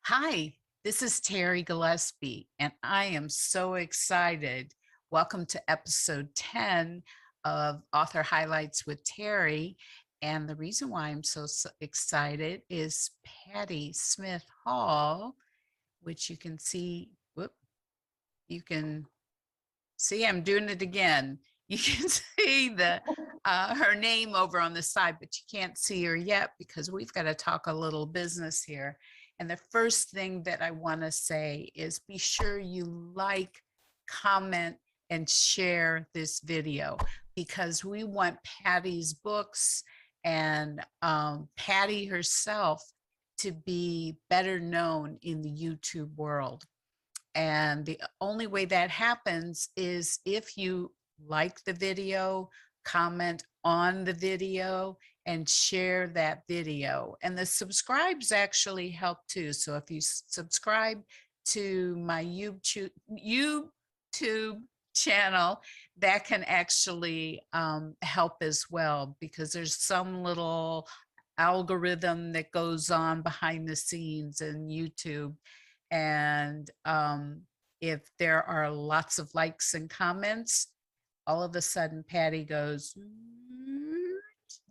Hi, this is Terri Gillespie, and I am so excited. Welcome to episode 10 of Author Highlights with Terri. And the reason why I'm so excited is Patty Smith Hall, which you can see. You can see I'm doing it again. You can see her name over on the side, but you can't see her yet because we've got to talk a little business here. And the first thing that I want to say is be sure you like, comment, and share this video because we want Patty's books and Patty herself to be better known in the YouTube world. And the only way that happens is if you like the video, comment on the video, and share that video. And the subscribes actually help too. So if you subscribe to my YouTube channel, that can actually help as well, because there's some little algorithm that goes on behind the scenes in YouTube. And if there are lots of likes and comments, all of a sudden Patty goes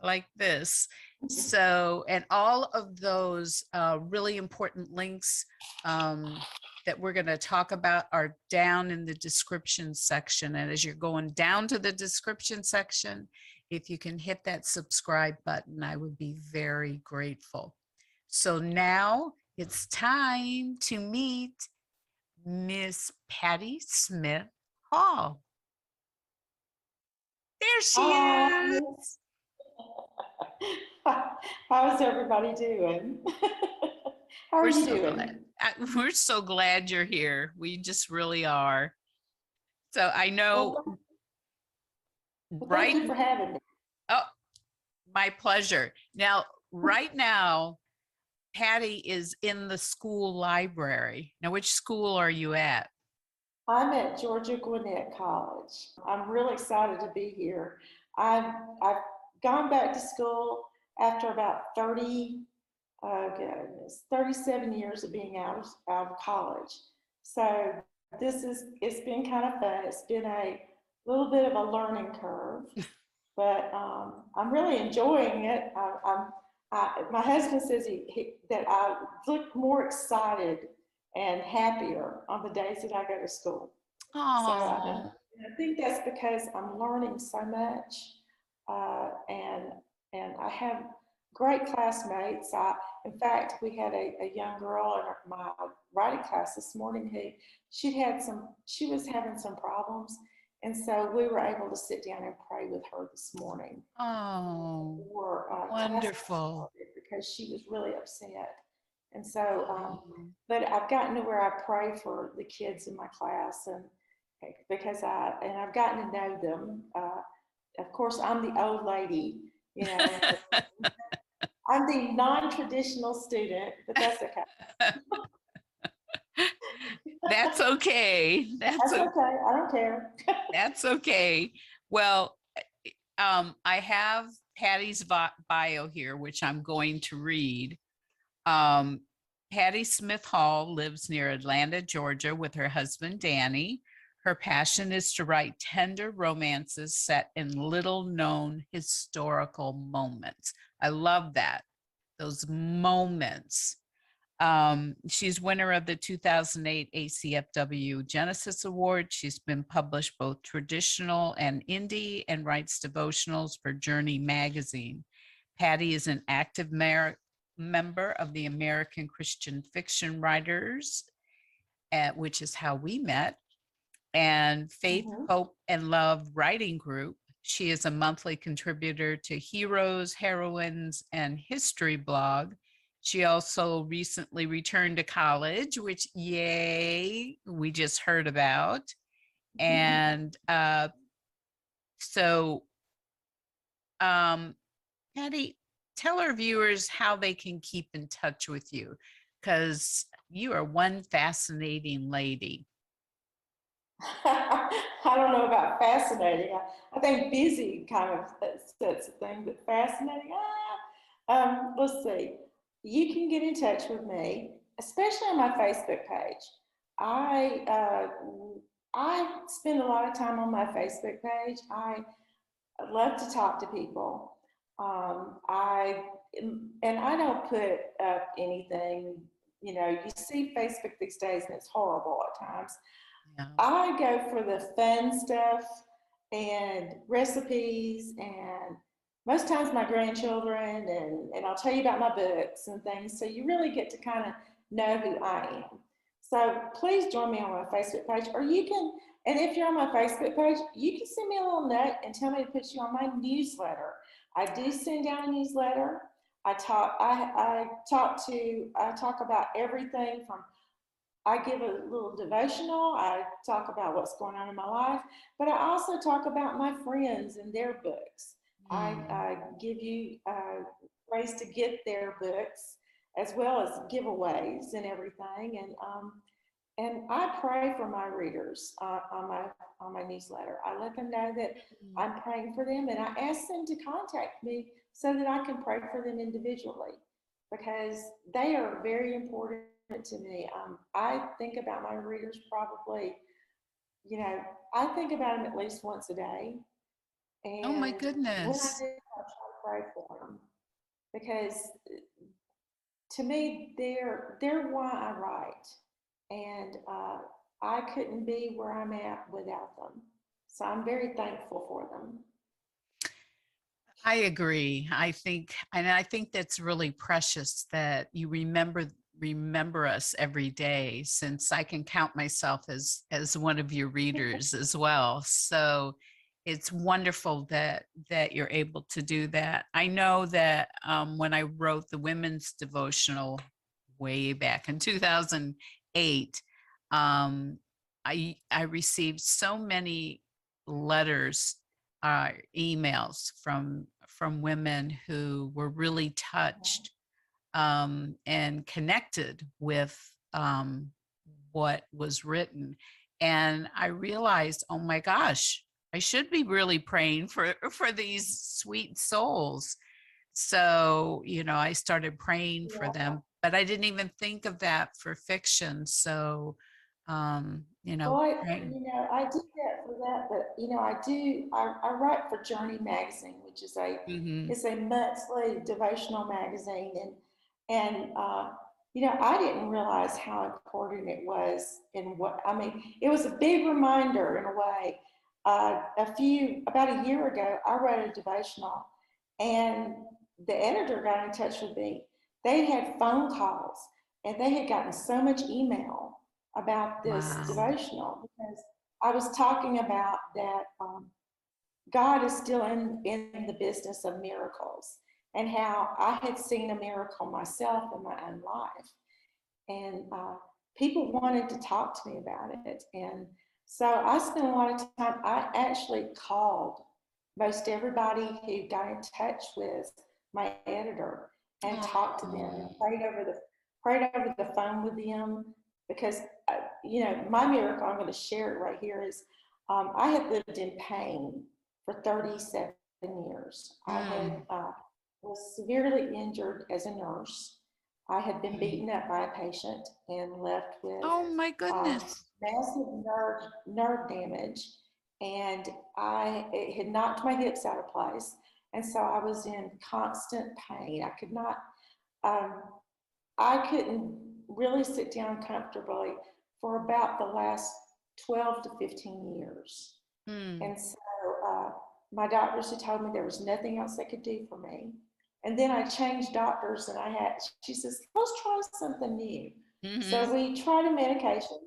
like this. So, and all of those really important links that we're going to talk about are down in the description section. And as you're going down to the description section, if you can hit that subscribe button, I would be very grateful. So now it's time to meet Miss Patty Smith Hall. There she is. How's everybody doing? How are you doing? We're so glad you're here. We just really are. So I know. Thank you for having me. Oh, my pleasure. Now, right now, Patty is in the school library. Now, which school are you at? I'm at Georgia Gwinnett College. I'm really excited to be here. I've gone back to school after about 37 years of being out of college. So it's been kind of fun. It's been a little bit of a learning curve, but I'm really enjoying it. My husband says that I look more excited and happier on the days that I go to school. Oh. So I think that's because I'm learning so much, and I have great classmates. In fact, we had a young girl in my writing class this morning who she was having some problems. And so we were able to sit down and pray with her this morning. Oh, wonderful. Because she was really upset. And so, but I've gotten to where I pray for the kids in my class, and because I've gotten to know them. Of course, I'm the old lady, you know. I'm the non-traditional student, but that's okay. That's okay. That's okay. I don't care. That's okay. Well, I have Patty's bio here, which I'm going to read. Patty Smith Hall lives near Atlanta, Georgia, with her husband, Danny. Her passion is to write tender romances set in little-known historical moments. I love that, those moments. She's winner of the 2008 ACFW Genesis Award. She's been published both traditional and indie and writes devotionals for Journey magazine. Patty is an active member of the American Christian Fiction Writers, which is how we met, and Faith, Hope, and Love Writing Group. She is a monthly contributor to Heroines and History blog. She also recently returned to college, which, yay, we just heard about. And so, Patty, tell our viewers how they can keep in touch with you, because you are one fascinating lady. I don't know about fascinating. I think busy kind of sets a thing, but fascinating. Let's see. You can get in touch with me, especially on my Facebook page. I I spend a lot of time on my Facebook page. I love to talk to people. I and I don't put up anything. You know, you see Facebook these days, and it's horrible at times. Yeah. I go for the fun stuff and recipes and most times my grandchildren and I'll tell you about my books and things. So you really get to kind of know who I am. So please join me on my Facebook page or you can, and if you're on my Facebook page, you can send me a little note and tell me to put you on my newsletter. I do send out a newsletter. I talk about everything from I give a little devotional. I talk about what's going on in my life, but I also talk about my friends and their books. Mm. I give you ways to get their books as well as giveaways and everything. And I pray for my readers on my newsletter. I let them know that I'm praying for them, and I ask them to contact me so that I can pray for them individually because they are very important to me. I think about my readers probably, you know, I think about them at least once a day. Oh my And when I goodness. do, I try to pray for them because to me, they're why I write. And I couldn't be where I'm at without them. So I'm very thankful for them. I agree. I think that's really precious that you remember us every day, since I can count myself as one of your readers as well. So it's wonderful that you're able to do that. I know that when I wrote the women's devotional way back in 2008, um, I received so many letters, emails from women who were really touched, and connected with, what was written. And I realized, oh my gosh, I should be really praying for these sweet souls. So, I started praying for Yeah. them, but I didn't even think of that for fiction. So, Well, praying. I do that for that, but I write for Journey Magazine, which is Hmm. it's a monthly devotional magazine, and I didn't realize how important it was in what I mean. It was a big reminder in a way. About a year ago, I wrote a devotional, and the editor got in touch with me. They had phone calls, and they had gotten so much email about this Wow. devotional because I was talking about that God is still in the business of miracles and how I had seen a miracle myself in my own life. And people wanted to talk to me about it. And so I spent a lot of time, I actually called most everybody who got in touch with my editor and talked to them and Oh, prayed over the phone with them because my miracle I'm going to share it right here is I had lived in pain for 37 years. I had mm, was severely injured as a nurse. I had been mm. beaten up by a patient and left with Oh my uh, goodness. massive nerve damage, and it had knocked my hips out of place, and so I was in constant pain. Um, I couldn't really sit down comfortably for about the last 12 to 15 years. Mm. And so my doctors had told me there was nothing else they could do for me. And then I changed doctors and she says, let's try something new. So Hmm. we tried a medication,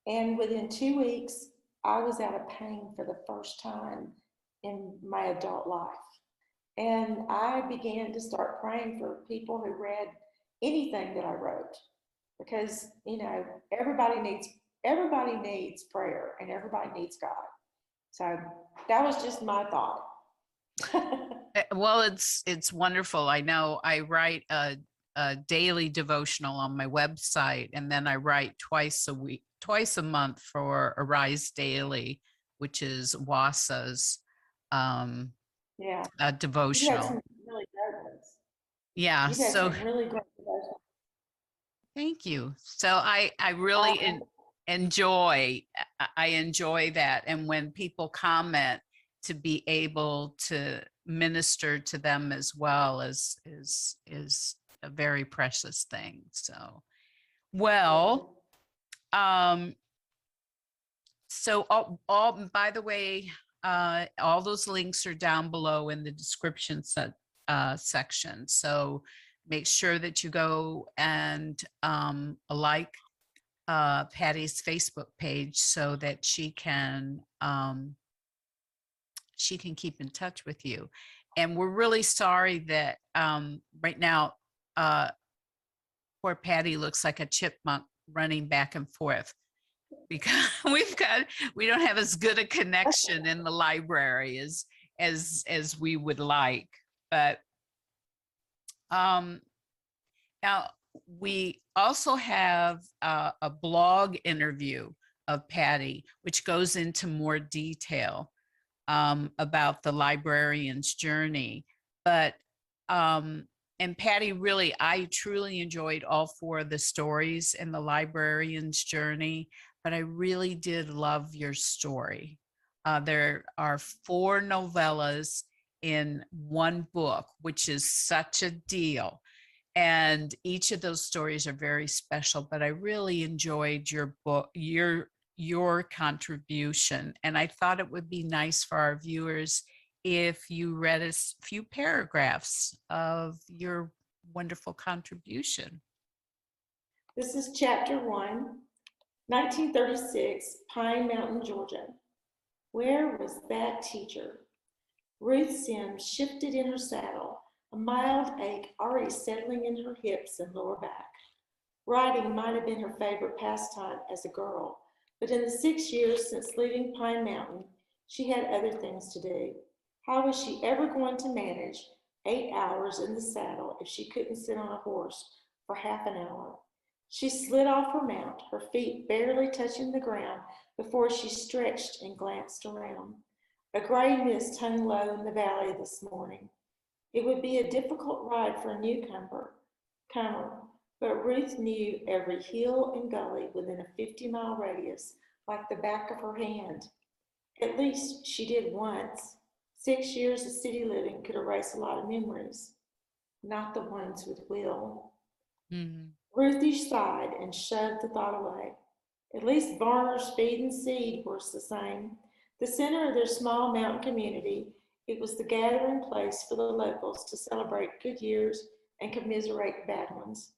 and within 2 weeks, I was out of pain for the first time in my adult life. And I began to start praying for people who read anything that I wrote because, everybody needs prayer and everybody needs God. So that was just my thought. Well, it's wonderful. I know I write a daily devotional on my website, and then I write twice a month for Arise Daily, which is WASA's Yeah. You've had devotional. some really great ones. Yeah, You've had so some really great devotionals. thank you. So I really Uh, enjoy I enjoy that, and when people comment, to be able to minister to them as well is a very precious thing. So yeah. well, um, so all by the way, all those links are down below in the description section. So make sure that you go and like Patty's Facebook page so that she can keep in touch with you. And we're really sorry that right now poor Patty looks like a chipmunk running back and forth because we don't have as good a connection in the library as we would like. But now we also have a blog interview of Patty, which goes into more detail about the librarian's journey. But and Patty, really, I truly enjoyed all four of the stories in the librarian's journey, but I really did love your story. There are four novellas in one book, which is such a deal. And each of those stories are very special, but I really enjoyed your book, your contribution. And I thought it would be nice for our viewers if you read a few paragraphs of your wonderful contribution. This is chapter 1, 1936, Pine Mountain, Georgia. Where was that teacher? Ruth Sims shifted in her saddle, a mild ache already settling in her hips and lower back. Riding might have been her favorite pastime as a girl, but in the 6 years since leaving Pine Mountain, she had other things to do. How was she ever going to manage 8 hours in the saddle if she couldn't sit on a horse for half an hour? She slid off her mount, her feet barely touching the ground before she stretched and glanced around. A gray mist hung low in the valley this morning. It would be a difficult ride for a newcomer, but Ruth knew every hill and gully within a 50-mile radius like the back of her hand. At least she did once. 6 years of city living could erase a lot of memories, not the ones with Will. Mm-hmm. Ruthie sighed and shoved the thought away. At least Varner's feed and seed was the same. The center of their small mountain community, it was the gathering place for the locals to celebrate good years and commiserate bad ones.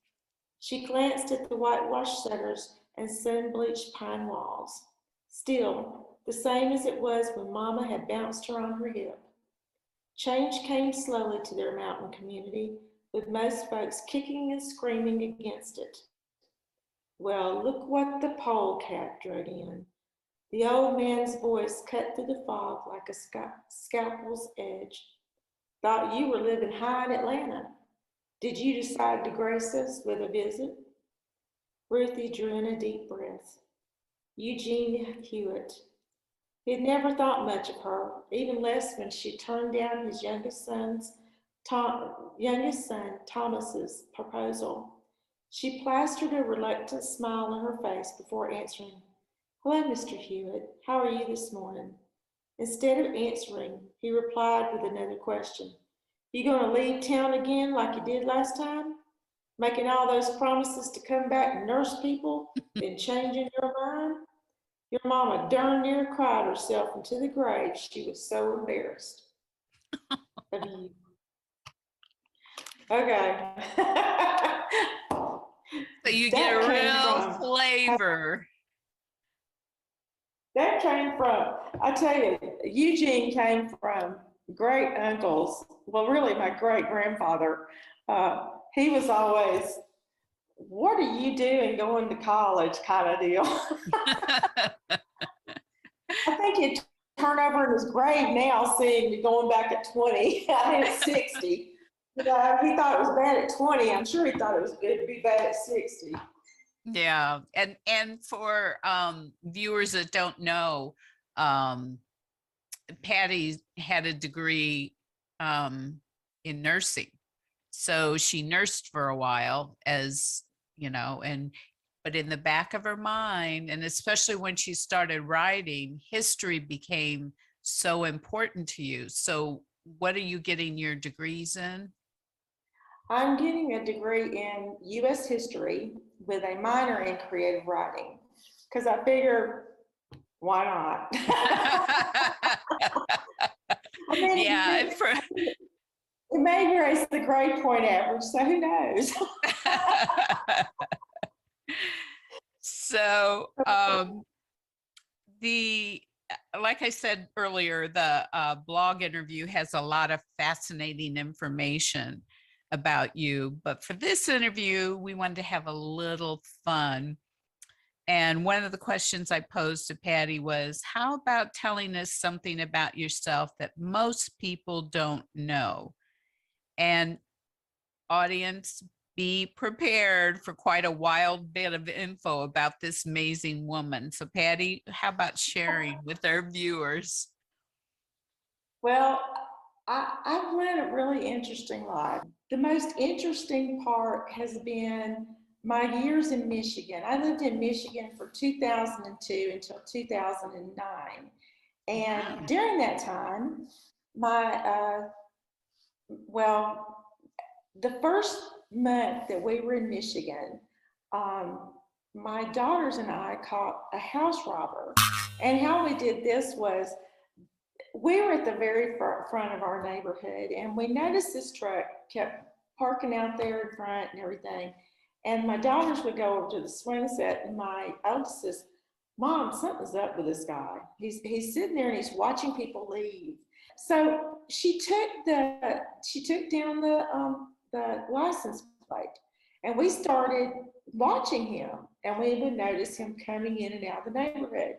She glanced at the whitewashed shutters and sun-bleached pine walls. Still, the same as it was when Mama had bounced her on her hip. Change came slowly to their mountain community, with most folks kicking and screaming against it. Well, look what the polecat drug in. The old man's voice cut through the fog like a scalpel's edge. Thought you were living high in Atlanta. Did you decide to grace us with a visit? Ruthie drew in a deep breath. Eugene Hewitt. He had never thought much of her, even less when she turned down his youngest son, Thomas's proposal. She plastered a reluctant smile on her face before answering, "Hello, Mr. Hewitt. How are you this morning?" Instead of answering, he replied with another question. "You going to leave town again like you did last time? Making all those promises to come back and nurse people, then changing your mind? Your mama darn near cried herself into the grave. She was so embarrassed of you." Okay. So you get That a came real from, flavor. I tell you, Eugene came from great uncles. Well, really, my great grandfather. He was always, "What are you doing going to college?" kind of deal. I think he'd turn over in his grave now seeing me going back at 20. I mean, at 60. Yeah, he thought it was bad at 20. I'm sure he thought it was good to be bad at 60. Yeah, and for viewers that don't know, um, Patty had a degree in nursing, so she nursed for a while, as you know, and but in the back of her mind, and especially when she started writing, history became so important to you. So what are you getting your degrees in? I'm getting a degree in U.S. history with a minor in creative writing because I figure, why not? I mean, Yeah, and for it may raise the grade point average, so who knows? so the like I said earlier, the blog interview has a lot of fascinating information about you. But for this interview, we wanted to have a little fun. And one of the questions I posed to Patty was, how about telling us something about yourself that most people don't know? And audience, be prepared for quite a wild bit of info about this amazing woman. So, Patty, how about sharing with our viewers? Well, I've led a really interesting life. The most interesting part has been my years in Michigan. I lived in Michigan from 2002 until 2009. And Wow. during that time, my, well, the first month that we were in Michigan, um, my daughters and I caught a house robber. And how we did this was we were at the very front of our neighborhood and we noticed this truck kept parking out there in front and everything. And my daughters would go over to the swing set and my oldest says, Mom, something's up with this guy. He's sitting there and he's watching people leave. So she took down the license plate and we started watching him and we would notice him coming in and out of the neighborhood.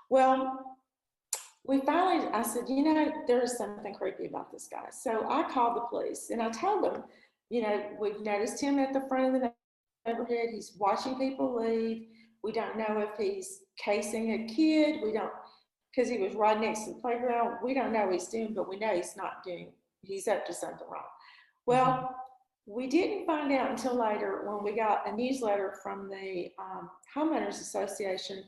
Well, I said, there is something creepy about this guy. So I called the police and I told them, we've noticed him at the front of the neighborhood. He's watching people leave. We don't know if he's casing a kid. We don't, because he was right next to the playground. We don't know what he's doing, but we know he's up to something wrong. Mhm. Well, we didn't find out until later when we got a newsletter from the Homeowners Association.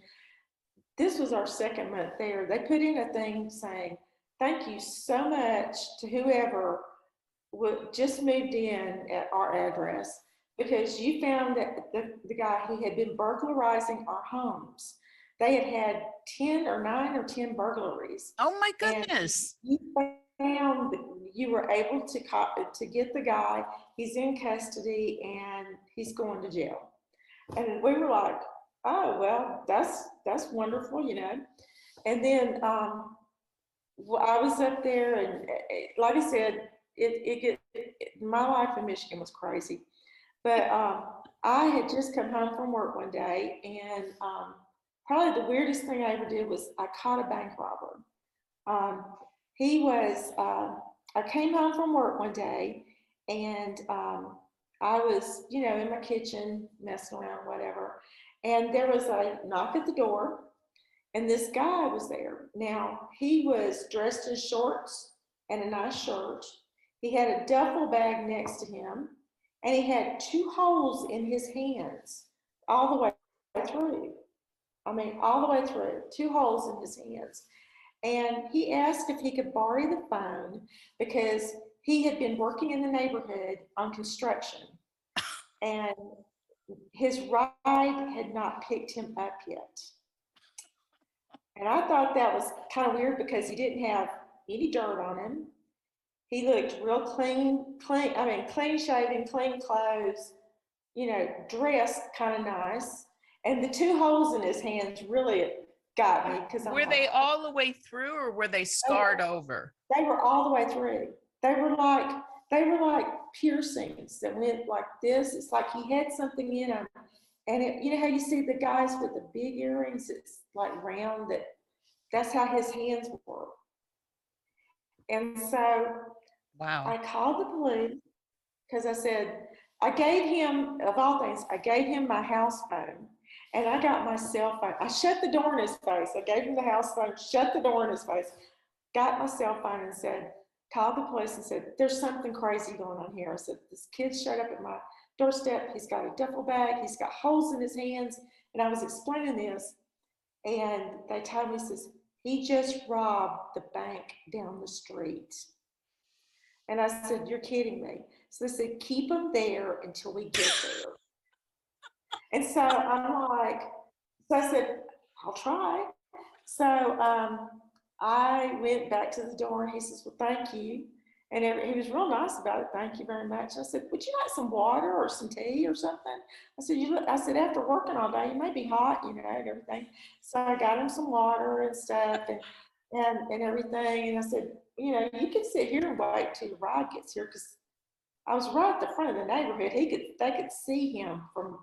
This was our second month there. They put in a thing saying, thank you so much to whoever just moved in at our address because you found that the guy who had been burglarizing our homes. They had had 10 or 9 or 10 burglaries. Oh my And goodness. you found that you were able to get the guy. He's in custody and he's going to jail. And we were like, oh, well, that's wonderful. And then I was up there, and like I said, my life in Michigan was crazy. But I had just come home from work one day, and probably the weirdest thing I ever did was I caught a bank robber. Um, he was, I came home from work one day, and I was, in my kitchen messing around, whatever. And there was a knock at the door, and this guy was there. Now, he was dressed in shorts and a nice shirt. He had a duffel bag next to him, and he had 2 holes in his hands all the way through. I mean, all the way through, 2 holes in his hands. And he asked if he could borrow the phone because he had been working in the neighborhood on construction. And his ride had not picked him up yet. And I thought that was kind of weird because he didn't have any dirt on him. He looked real clean shaven, clean clothes, dressed kind of nice. And the 2 holes in his hands really got me because I'm Were like, they all the way through or were they scarred over? they were all the way through. They were like piercings that went like this. It's like he had something in him. And you know how you see the guys with the big earrings, it's like round, that's how his hands were. And so Wow. I called the police because I said, I gave him, of all things, I gave him my house phone and I got my cell phone. I shut the door in his face. I gave him the house phone, shut the door in his face, got my cell phone and said, called the police and said, there's something crazy going on here. I said, this kid showed up at my doorstep. He's got a duffel bag. He's got holes in his hands. And I was explaining this. And they told me, says, he just robbed the bank down the street. And I said, you're kidding me. So they said, keep him there until we get there. And so I'm like, so I said, I'll try. So I went back to the door and he says, well, thank you. And he was real nice about it. Thank you very much. I said, would you like some water or some tea or something? I said, after working all day, you may be hot, and everything. So I got him some water and stuff and everything. And I said, you can sit here and wait till your ride gets here, because I was right at the front of the neighborhood. They could see him from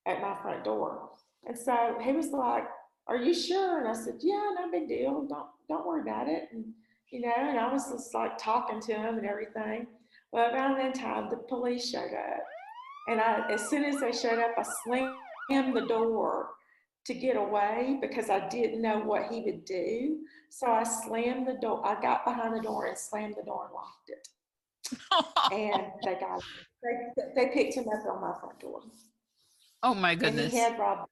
at my front door. And so he was like, are you sure? And I said, yeah, no big deal. Don't worry about it. And, and I was just like talking to him and everything. Well, around that time, the police showed up. And as soon as they showed up, I slammed the door to get away because I didn't know what he would do. So I slammed the door. I got behind the door and slammed the door and locked it. And they got him. They picked him up on my front door. Oh my goodness. And he had robbed.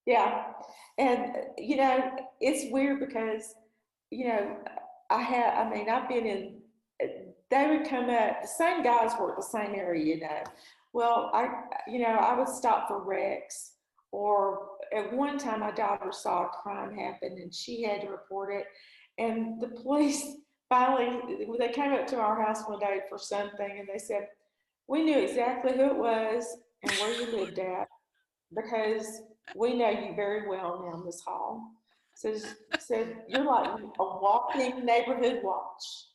Yeah. And, it's weird because, I've been in, they would come up, the same guys work the same area, Well, I would stop for wrecks, or at one time my daughter saw a crime happen and she had to report it. And the police finally, they came up to our house one day for something and they said, we knew exactly who it was and where you lived at, because we know you very well now, Miss Hall. Said you're like a walking neighborhood watch.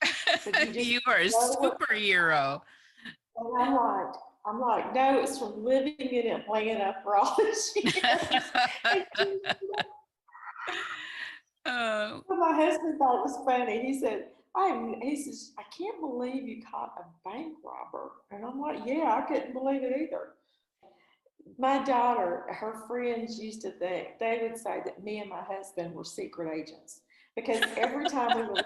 You are a superhero. And I'm like, no, it's from living in Atlanta for all this years. Oh. My husband thought it was funny. He says, I can't believe you caught a bank robber. And I'm like, yeah, I couldn't believe it either. My daughter, her friends used to think, they would say that me and my husband were secret agents, because every time we would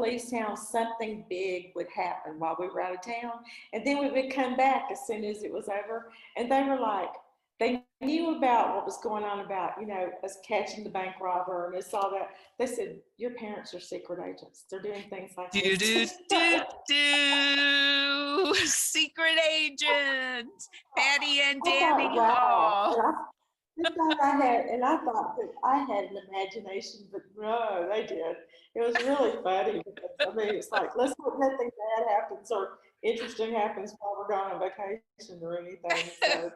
leave town, something big would happen while we were out of town. And then we would come back as soon as it was over. And they were like, they knew about what was going on about, us catching the bank robber and us all that. They said, your parents are secret agents. They're doing things like this. Secret agents, Patty and Danny Hall. Hall. I thought that I had an imagination, but no, they did. It was really funny because, it's like, let's hope nothing bad happens or interesting happens while we're gone on vacation or anything. So,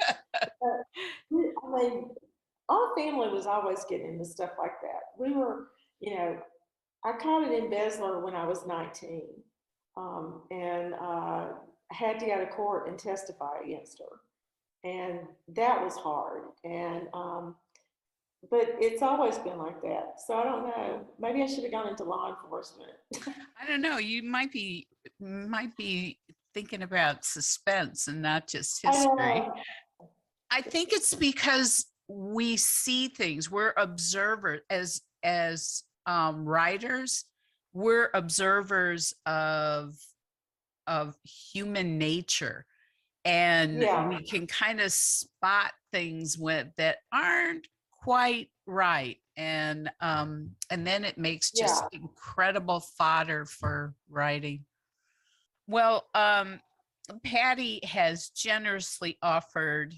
our family was always getting into stuff like that. We were, I caught an embezzler when I was 19, and had to go to court and testify against her. And that was hard. And, but it's always been like that. So I don't know. Maybe I should have gone into law enforcement. I don't know. You might be thinking about suspense and not just history. I think it's because we see things. We're observers as writers. We're observers of human nature. And we can kind of spot things that aren't quite right. And then it makes just incredible fodder for writing. Well, Patty has generously offered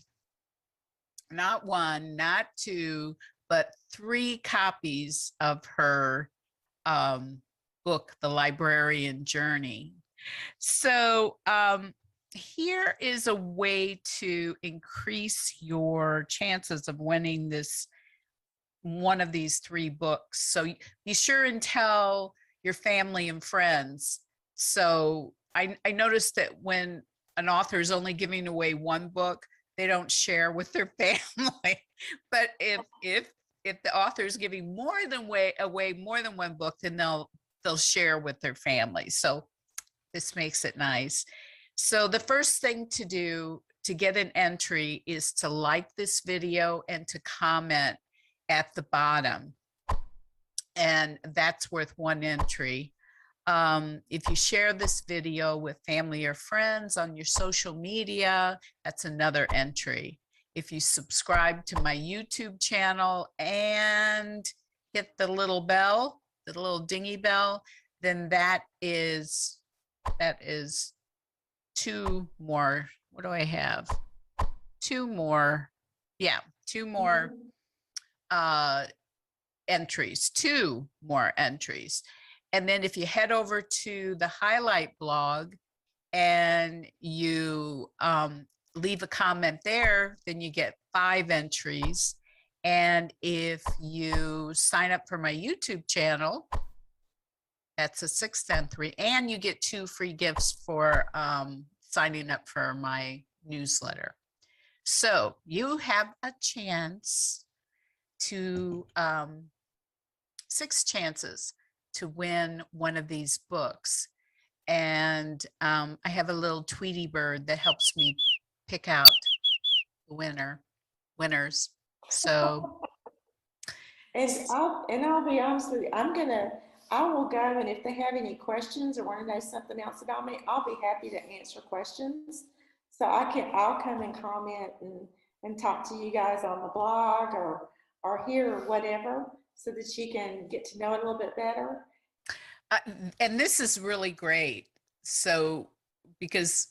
not one, not two, but 3 copies of her book, The Librarian Journey. So here is a way to increase your chances of winning one of these 3 books. So be sure and tell your family and friends. So I noticed that when an author is only giving away 1 book, they don't share with their family. But if the author is giving away more than 1 book, then they'll share with their family. So This makes it nice. So the first thing to do to get an entry is to like this video and to comment at the bottom. And that's worth one entry. If you share this video with family or friends on your social media, that's another entry. If you subscribe to my YouTube channel and hit the little bell, the little dingy bell, then that is two more. What do I have? Two more. Yeah, two more entries, two more entries. And then if you head over to the highlight blog and you leave a comment there, then you get 5 entries. And if you sign up for my YouTube channel, that's a 6th entry. And you get 2 free gifts for signing up for my newsletter. So you have a chance to 6 chances to win one of these books. And I have a little Tweety bird that helps me pick out the winners. So And I'll be honest with you, I will go, and if they have any questions or want to know something else about me, I'll be happy to answer questions. So I'll come and comment and talk to you guys on the blog or here or whatever, so that you can get to know it a little bit better. uh, and this is really great. So because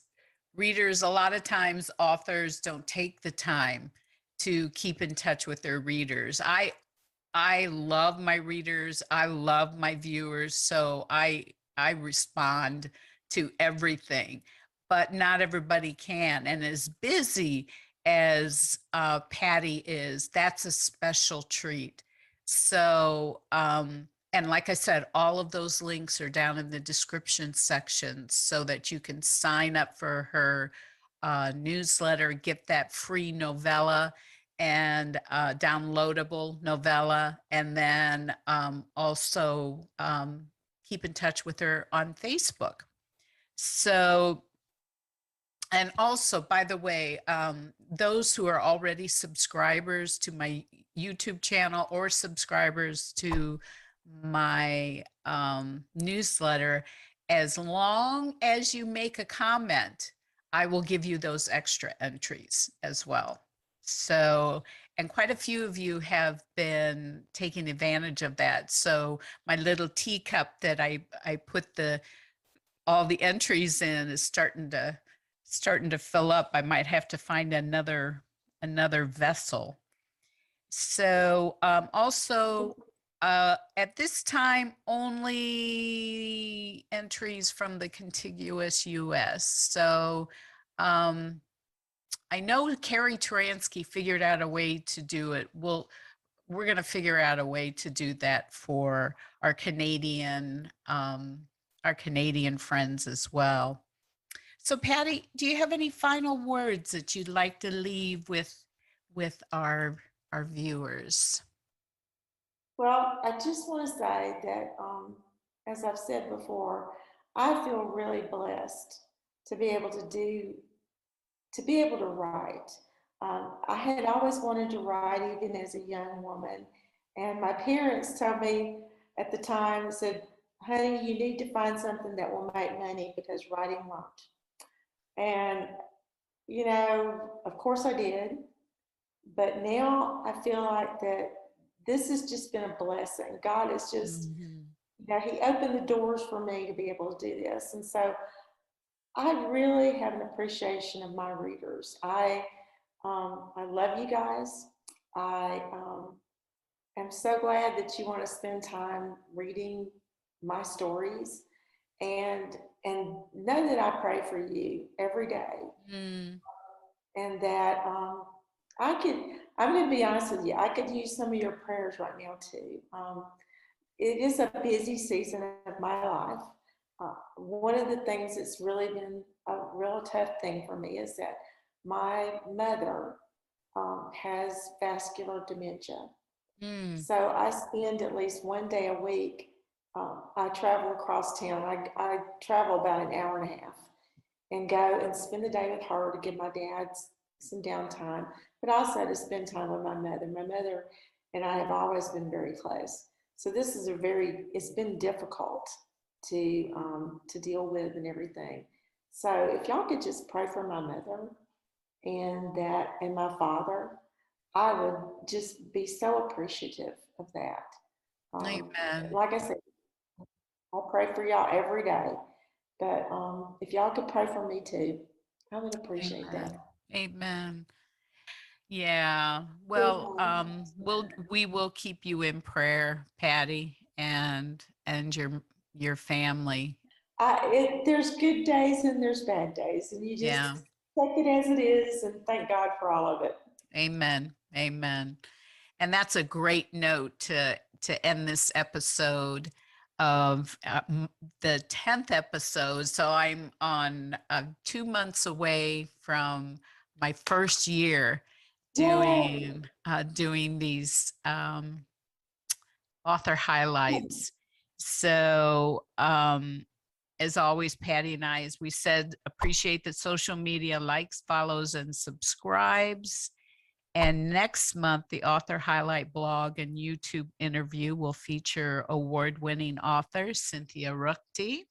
readers, a lot of times authors don't take the time to keep in touch with their readers. I love my readers. I love my viewers. So I respond to everything, but not everybody can. And as busy as Patty is, that's a special treat. So, and like I said, all of those links are down in the description section so that you can sign up for her newsletter, get that free novella and downloadable novella, and then also keep in touch with her on Facebook. So, and also, by the way, those who are already subscribers to my YouTube channel or subscribers to my newsletter, as long as you make a comment, I will give you those extra entries as well. So, and quite a few of you have been taking advantage of that. So my little teacup that I put all the entries in is starting to fill up. I might have to find another vessel. So also at this time, only entries from the contiguous US. So I know Carrie Taransky figured out a way to do it. We're going to figure out a way to do that for our Canadian friends as well. So Patty, do you have any final words that you'd like to leave with our viewers? Well, I just want to say that, as I've said before, I feel really blessed to be able to be able to write. I had always wanted to write even as a young woman. And my parents told me at the time, said, honey, you need to find something that will make money because writing won't. And, of course I did. But now I feel like that this has just been a blessing. God is just, Mhm. He opened the doors for me to be able to do this. And so I really have an appreciation of my readers. I love you guys. I am so glad that you want to spend time reading my stories, and know that I pray for you every day, Mm. and that I could. I'm going to be honest with you. I could use some of your prayers right now too. It is a busy season of my life. One of the things that's really been a real tough thing for me is that my mother has vascular dementia. Mm. So I spend at least one day a week I travel across town. I travel about an hour and a half and go and spend the day with her to give my dad some downtime, but also to spend time with my mother. My mother and I have always been very close. So this is it's been difficult to deal with and everything. So if y'all could just pray for my mother and my father, I would just be so appreciative of that. Amen. Like I said, I pray for y'all every day, but if y'all could pray for me too, I would appreciate that. Amen. Amen. Yeah. Yes, Well, we will keep you in prayer, Patty, and your family. there's good days and there's bad days, and you just Yeah. take it as it is and thank God for all of it. Amen. Amen. And that's a great note to end this episode of the 10th episode. So I'm on 2 months away from my first year Yay! doing these author highlights. So as always, Patty and I, as we said, appreciate the social media likes, follows, and subscribes. And next month, the author highlight blog and YouTube interview will feature award-winning author Cynthia Ruchti.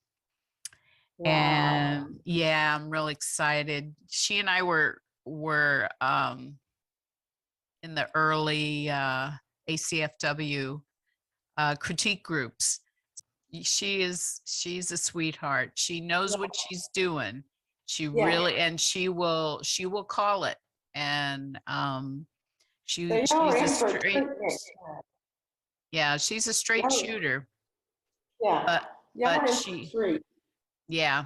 Wow. And yeah, I'm real excited. She and I were in the early ACFW critique groups. She's a sweetheart. She knows what she's doing. She Yeah. really, and she will call it. And So y'all are she's a in for a straight, treat next time. yeah, she's a straight Y'all, shooter, yeah. but Y'all but are in for a she, treat. yeah,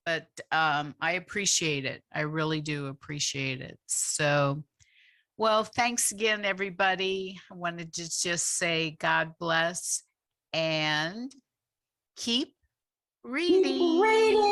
but I appreciate it. I really do appreciate it. So, well, thanks again, everybody. I wanted to just say God bless and keep Keep reading. reading.